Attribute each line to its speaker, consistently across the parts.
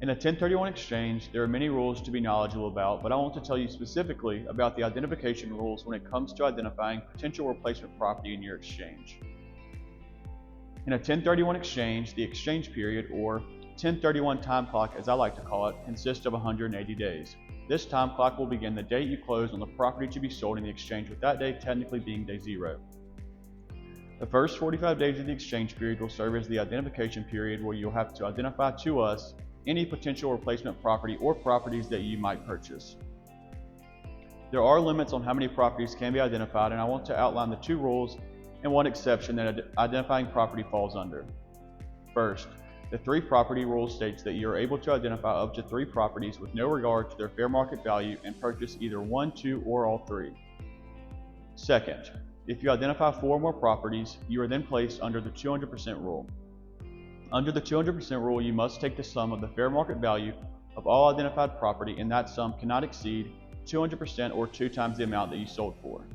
Speaker 1: In a 1031 exchange, there are many rules to be knowledgeable about, but I want to tell you specifically about the identification rules when it comes to identifying potential replacement property in your exchange. In a 1031 exchange, the exchange period, or 1031 time clock as I like to call it, consists of 180 days. This time clock will begin the date you close on the property to be sold in the exchange, with that day technically being day 0. The first 45 days of the exchange period will serve as the identification period, where you'll have to identify to us any potential replacement property or properties that you might purchase. There are limits on how many properties can be identified, and I want to outline the 2 rules and 1 exception that identifying property falls under. First, the 3 property rule states that you are able to identify up to 3 properties with no regard to their fair market value and purchase either 1, 2, or all 3. Second, if you identify 4 or more properties, you are then placed under the 200% rule. Under the 200% rule, you must take the sum of the fair market value of all identified property, and that sum cannot exceed 200% or 2 times the amount that you sold for.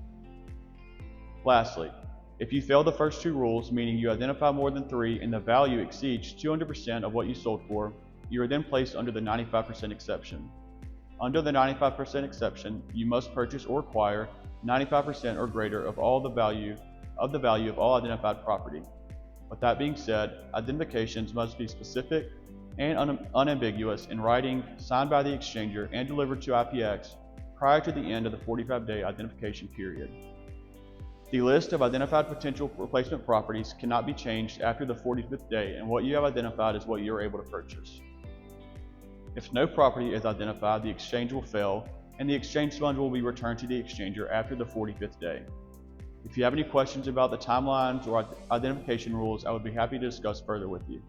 Speaker 1: Lastly, if you fail the first 2 rules, meaning you identify more than 3 and the value exceeds 200% of what you sold for, you are then placed under the 95% exception. Under the 95% exception, you must purchase or acquire 95% or greater of the value of all identified property. With that being said, identifications must be specific and unambiguous in writing, signed by the exchanger, and delivered to IPX prior to the end of the 45-day identification period. The list of identified potential replacement properties cannot be changed after the 45th day, and what you have identified is what you are able to purchase. If no property is identified, the exchange will fail, and the exchange funds will be returned to the exchanger after the 45th day. If you have any questions about the timelines or identification rules, I would be happy to discuss further with you.